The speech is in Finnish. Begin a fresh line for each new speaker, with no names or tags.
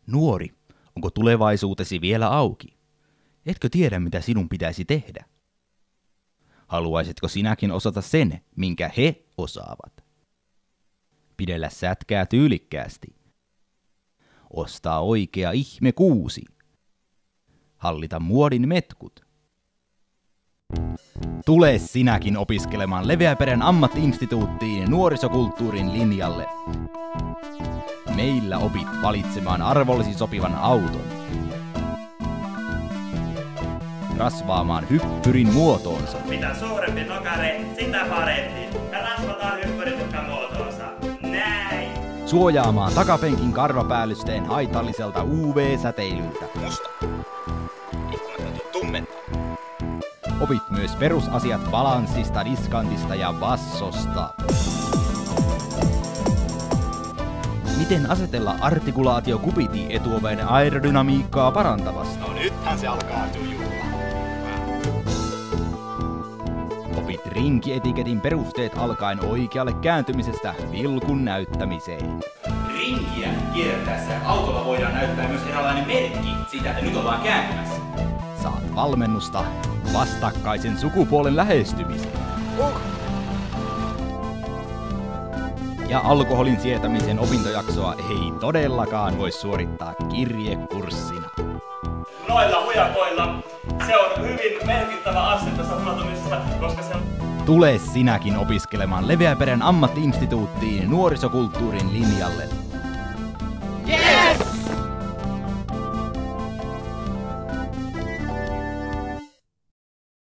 Nuori, onko tulevaisuutesi vielä auki? Etkö tiedä, mitä sinun pitäisi tehdä? Haluaisitko sinäkin osata sen, minkä he osaavat? Pidellä sätkää tyylikkäästi. Ostaa oikea ihmekuusi. Hallita muodin metkut. Tule sinäkin opiskelemaan Leveäperän ammatti-instituuttiin nuorisokulttuurin linjalle. Meillä opit valitsemaan arvollesi sopivan auton. Rasvaamaan hyppyrin muotoonsa.
Mitä suurempi nokare, sitä parempi. Ja rasvataan hyppyritukka muotoonsa. Näin!
Suojaamaan takapenkin karvapäällysten haitalliselta UV-säteilyltä.
Musta. Ikkunat täytyy tummentaa.
Opit myös perusasiat balanssista, diskantista ja bassosta. Miten asetella artikulaatio kupiti etuoven aerodynamiikkaa parantavasti?
No nythän se alkaa tujua.
Opit rinkietiketin perusteet alkaen oikealle kääntymisestä vilkun näyttämiseen.
Rinkiä kiertäessä autolla voidaan näyttää myös eräänlainen merkki siitä, että nyt ollaan kääntymässä.
Saat valmennusta vastakkaisen sukupuolen lähestymiseen. Ja alkoholin sietämisen opintojaksoa ei todellakaan voi suorittaa kirjekurssina.
Noilla hujakoilla se on hyvin merkittävä aste tässä anatomisessa, koska se on...
Tule sinäkin opiskelemaan Leveäperän ammatti-instituuttiin nuorisokulttuurin linjalle.